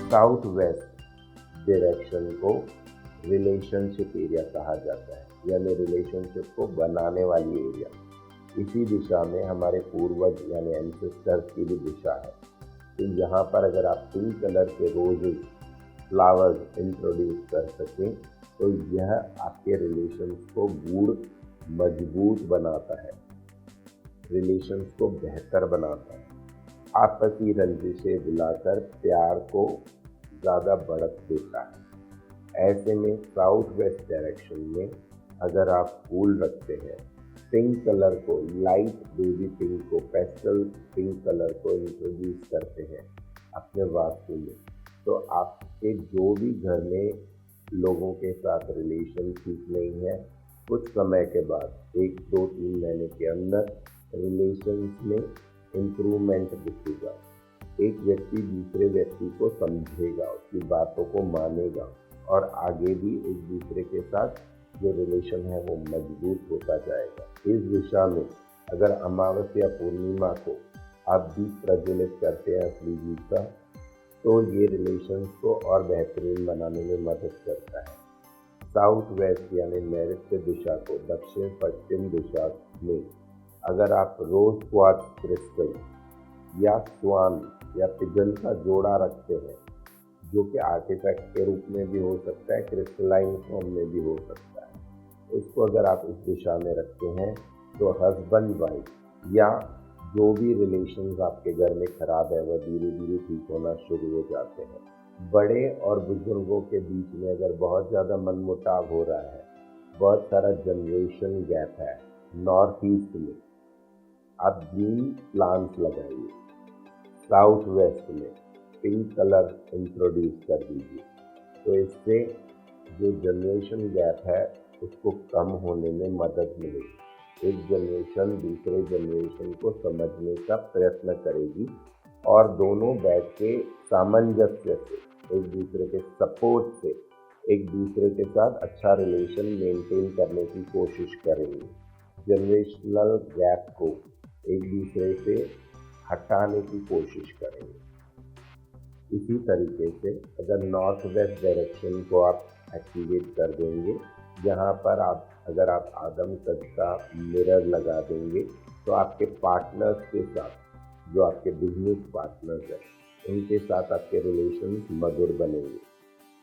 South west direction को relationship area कहा जाता है, यानी रिलेशनशिप को बनाने वाली एरिया। इसी दिशा में हमारे पूर्वज यानी एंसेस्टर्स की भी दिशा है। तो यहाँ पर अगर आप पिंक कलर के रोजेस फ्लावर्स इंट्रोड्यूस कर सकें तो यह आपके रिलेशंस को गूढ़ मजबूत बनाता है, रिलेशंस को बेहतर बनाता है, आपसी रंजिशें बुलाकर प्यार को ज़्यादा बढ़त देता है। ऐसे में साउथ वेस्ट डायरेक्शन में अगर आप फूल रखते हैं, पिंक कलर को, लाइट बेबी पिंक को, पेस्टल पिंक कलर को इंट्रोड्यूस करते हैं अपने वास्तु में, तो आपके जो भी घर में लोगों के साथ रिलेशन ठीक नहीं है, कुछ समय के बाद 1, 2, 3 महीने के अंदर रिलेशंस में इम्प्रूवमेंट दिखेगा। एक व्यक्ति दूसरे व्यक्ति को समझेगा, उसकी बातों को मानेगा और आगे भी एक दूसरे के साथ जो रिलेशन है वो मजबूत होता जाएगा। इस दिशा में अगर अमावस्या पूर्णिमा को आप दीप प्रज्वलित करते हैं असली घी का, तो ये रिलेशंस को और बेहतरीन बनाने में मदद करता है। साउथ वेस्ट यानी नैऋत्य दिशा को दक्षिण पश्चिम दिशा में अगर आप रोज क्वार्ट्ज क्रिस्टल या स्वान या पिजन का जोड़ा रखते हैं, जो कि आर्टिफैक्ट के रूप में भी हो सकता है, क्रिस्टलाइन फॉर्म में भी हो सकता है, उसको अगर आप इस दिशा में रखते हैं तो हस्बैंड वाइफ या जो भी रिलेशंस आपके घर में खराब है वह धीरे धीरे ठीक होना शुरू हो जाते हैं। बड़े और बुजुर्गों के बीच में अगर बहुत ज़्यादा मनमुटाव हो रहा है, बहुत सारा जनरेशन गैप है, नॉर्थ ईस्ट में आप ग्रीन प्लांट्स लगाइए, साउथ वेस्ट में पिंक कलर इंट्रोड्यूस कर दीजिए, तो इससे जो जनरेशन गैप है उसको कम होने में मदद मिलेगी। एक जनरेशन दूसरे जनरेशन को समझने का प्रयत्न करेगी और दोनों बैठ के सामंजस्य से, एक दूसरे के सपोर्ट से एक दूसरे के साथ अच्छा रिलेशन मेंटेन करने की कोशिश करेंगे। जनरेशनल गैप को एक दूसरे से हटाने की कोशिश करेंगे। इसी तरीके से अगर नॉर्थ वेस्ट डायरेक्शन को आप एक्टिवेट कर देंगे, जहाँ पर अगर आप आदम कद का मिरर लगा देंगे तो आपके पार्टनर्स के साथ, जो आपके बिजनेस पार्टनर्स हैं, उनके साथ आपके रिलेशंस मधुर बनेंगे।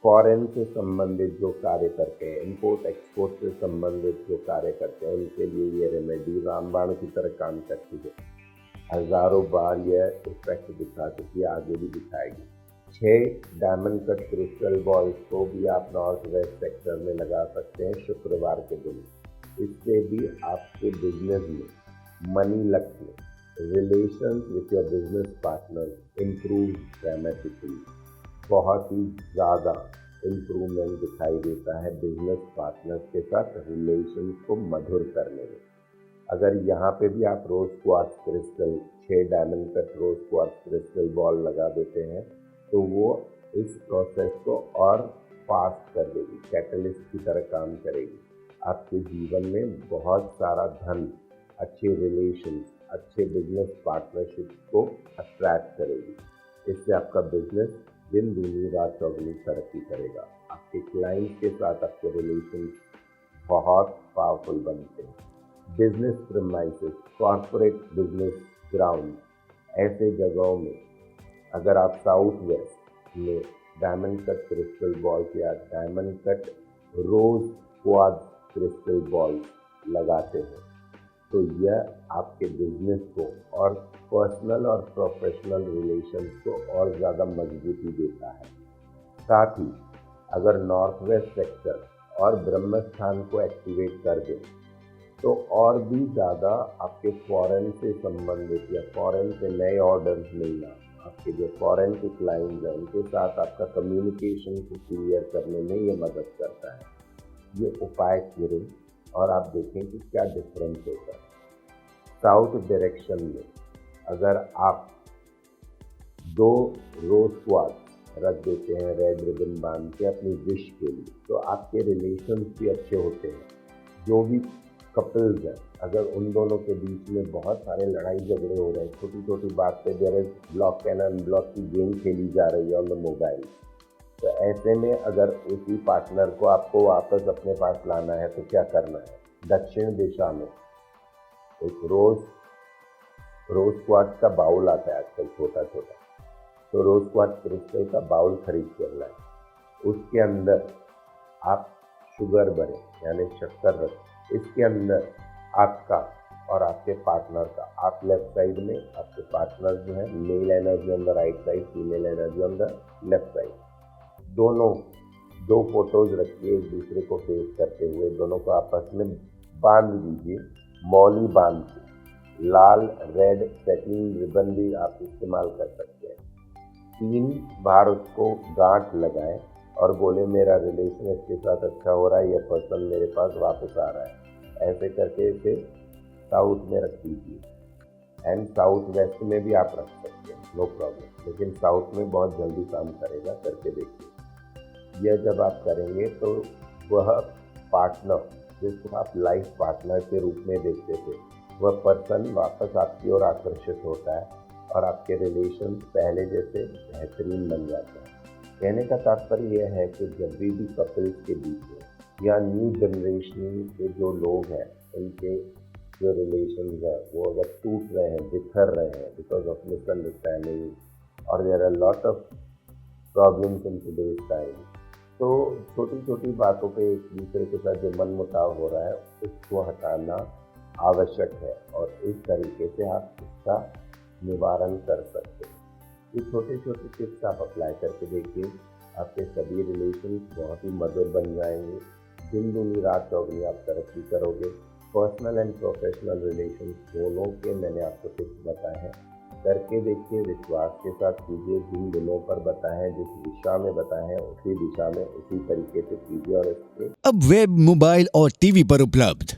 फॉरेन से संबंधित जो कार्य करते हैं, इंपोर्ट एक्सपोर्ट से संबंधित जो कार्य करते हैं, उनके लिए ये रेमेडी रामबाण की तरह काम करती है। हज़ारों बार यह इफेक्ट दिखा चुकी है, आगे भी दिखाएगी। 6 डायमंड कट क्रिस्टल बॉल्स को भी आप नॉर्थ वेस्ट सेक्टर में लगा सकते हैं शुक्रवार के दिन। इससे भी आपके बिजनेस में, मनी लक में, relation with your business partner improve dramatically. बहुत ही ज़्यादा इम्प्रूवमेंट दिखाई देता है बिजनेस पार्टनर्स के साथ रिलेशन को मधुर करने में। अगर यहाँ पे भी आप रोज क्वार्ट्ज क्रिस्टल 6 डायमंड कट रोज क्वार्ट्ज क्रिस्टल बॉल लगा देते हैं तो वो इस प्रोसेस को और फास्ट कर देगी, कैटलिस्ट की तरह काम करेगी। आपके जीवन में बहुत सारा धन, अच्छे रिलेशन, अच्छे बिजनेस पार्टनरशिप को अट्रैक्ट करेगी। इससे आपका बिजनेस दिन दूनी रात चौगुनी तरक्की करेगा। आपके क्लाइंट के साथ आपके रिलेशन बहुत पावरफुल बनते हैं। Business premises, corporate business ground, ऐसे जगहों में अगर आप साउथ वेस्ट में डायमंड कट क्रिस्टल बॉल्स या डायमंड कट रोज क्वार्ट्ज क्रिस्टल बॉल्स लगाते हैं तो यह आपके बिजनेस को और पर्सनल और प्रोफेशनल रिलेशंस को और ज़्यादा मजबूती देता है। साथ ही अगर नॉर्थ वेस्ट सेक्टर और ब्रह्म स्थान को एक्टिवेट कर दें तो और भी ज़्यादा आपके फॉरेन से संबंधित या फॉरेन से नए ऑर्डर्स मिलना, आपके जो फॉरेन के क्लाइंट्स हैं उनके साथ आपका कम्युनिकेशन को क्लियर करने में ये मदद करता है। ये उपाय करें और आप देखें कि क्या डिफरेंस होता है। साउथ डायरेक्शन में अगर आप 2 रोज क्वार्ट्ज रख देते हैं रेड रिबन बांध के अपनी विश के लिए, तो आपके रिलेशंस भी अच्छे होते हैं। जो भी कपल्स हैं, अगर उन दोनों के बीच में बहुत सारे लड़ाई झगड़े हो रहे हैं, छोटी छोटी बात पे there is block and unblock की गेम खेली जा रही है ऑन द मोबाइल, तो ऐसे में अगर उसी पार्टनर को आपको वापस अपने पास लाना है तो क्या करना है? दक्षिण दिशा में एक रोज क्वार्ट्ज का बाउल आता है आजकल छोटा छोटा, तो रोज क्वार्ट्ज क्रिस्टल का बाउल खरीद कर लाए, उसके अंदर आप शुगर भरें यानी शक्कर रखें, इसके अंदर आपका और आपके पार्टनर का, आप लेफ्ट साइड में, आपके पार्टनर जो है mail energy on the right side, female energy on the left side, दोनों दो फोटोज रखिए एक दूसरे को फेस करते हुए, दोनों को आपस में बांध दीजिए, मौली बांध के, लाल रेड सेटिंग रिबन भी आप इस्तेमाल कर सकते हैं। 3 बार उसको गांठ लगाएं और बोले मेरा रिलेशन इसके साथ अच्छा हो रहा है, यह पर्सन मेरे पास वापस आ रहा है, ऐसे करके इसे साउथ में रख दीजिए। एंड साउथ वेस्ट में भी आप रख सकते हैं, नो प्रॉब्लम, लेकिन साउथ में बहुत जल्दी काम करेगा, करके देखिए। यह जब आप करेंगे तो वह पार्टनर जिसको आप लाइफ पार्टनर के रूप में देखते थे, वह पर्सन वापस आपकी ओर आकर्षित होता है और आपके रिलेशन पहले जैसे बेहतरीन बन जाते हैं। कहने का तात्पर्य यह है कि जब भी कपल्स के बीच में या न्यू जनरेशन के जो लोग हैं, उनके जो रिलेशन है वो अगर टूट रहे हैं, बिखर रहे हैं बिकॉज ऑफ मिसअंडरस्टैंडिंग और there are lot of problems in today's time, तो छोटी छोटी बातों पे एक दूसरे के साथ जो मनमुटाव हो रहा है उसको हटाना आवश्यक है और इस तरीके से आप इसका निवारण कर सकते हैं। ये छोटे छोटे टिप्स आप अप्लाई करके देखिए, आपके सभी रिलेशन बहुत ही मधुर बन जाएंगे, दिन दूनी रात चौगुनी आप तरक्की करोगे। पर्सनल एंड प्रोफेशनल रिलेशन दोनों के मैंने आपको टिप्स बताए हैं, करके देखिए, विश्वास के साथ कीजिए, जिन दिनों पर बताए हैं, जिस दिशा में बताए हैं उसी दिशा में उसी तरीके से कीजिए और इसके अब वेब, मोबाइल और टीवी पर उपलब्ध